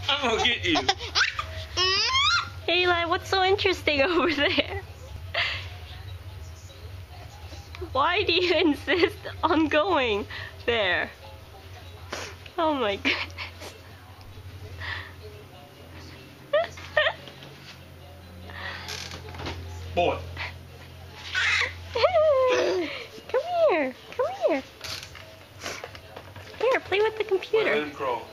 I'm gonna get you. Hey, Eli, what's so interesting over there? Why do you insist on going there? Oh my goodness. Boy. Come here. Come here. Here, play with the computer. Let him crawl.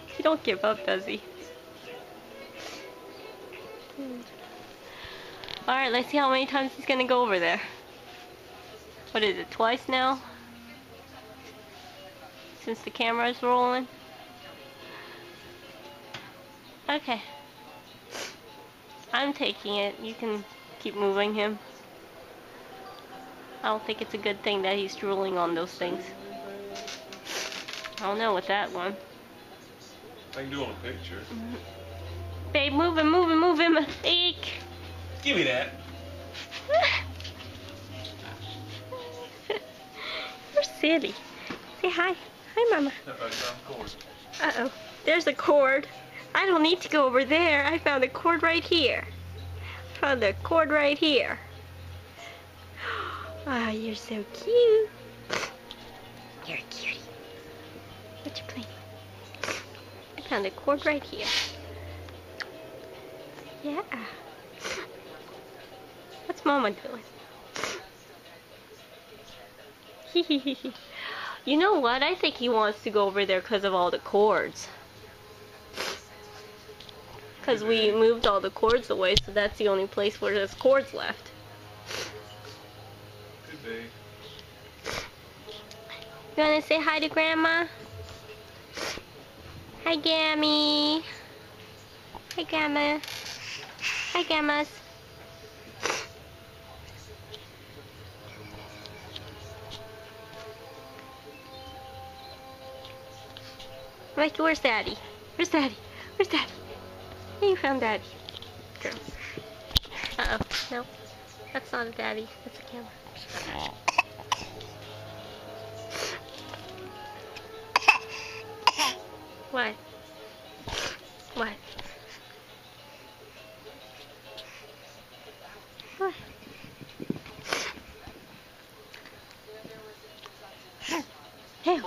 He don't give up, does he? Alright, let's see how many times he's gonna go over there. What is it, twice now? Since the camera's rolling? Okay. I'm taking it. You can keep moving him. I don't think it's a good thing that he's drooling on those things. I don't know with that one. I can do it on a picture. Babe, move him, move him, move him. Eek. Give me that. You're silly. Say hi. Hi, Mama. Uh-oh. There's a cord. I don't need to go over there. I found a cord right here. Found a cord right here. Ah, oh, you're so cute. You're a cutie. What you playing? I found a cord right here. Yeah. What's Mama doing? You know what? I think he wants to go over there because of all the cords. Because we moved all the cords away, so that's the only place where there's cords left. Could be. You want to say hi to Grandma? Hi, Gammy. Hi, Grandma. Hi, Grandmas. Right, where's Daddy? Where's Daddy? Where's Daddy? Hey, you found Daddy. Girl. Uh-oh. No. That's not a Daddy. That's a camera. What? What? What? Hey.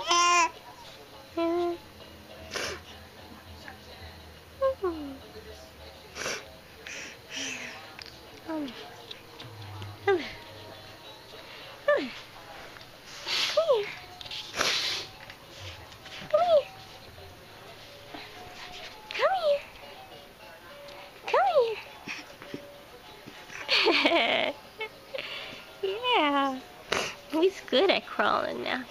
Yeah, he's good at crawling now.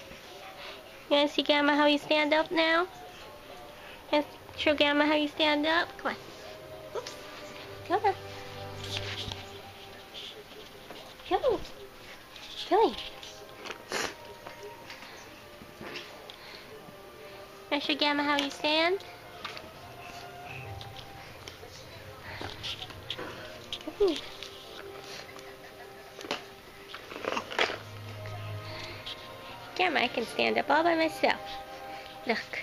You wanna see Gamma how you stand up now? You wanna show Gamma how you stand up? Come on. Oops. Come on. Come on. Come on. Wanna show Gamma how you stand? Come here. Gamma, I can stand up all by myself. Look.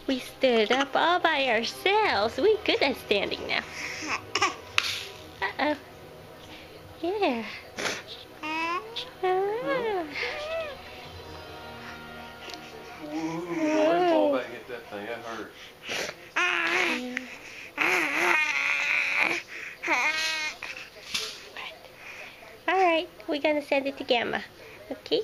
We stood up all by ourselves. We're good at standing now. Uh-oh. Yeah. Let him fall back and get that thing. That hurts. Alright, we're gonna send it to Gamma. Okay?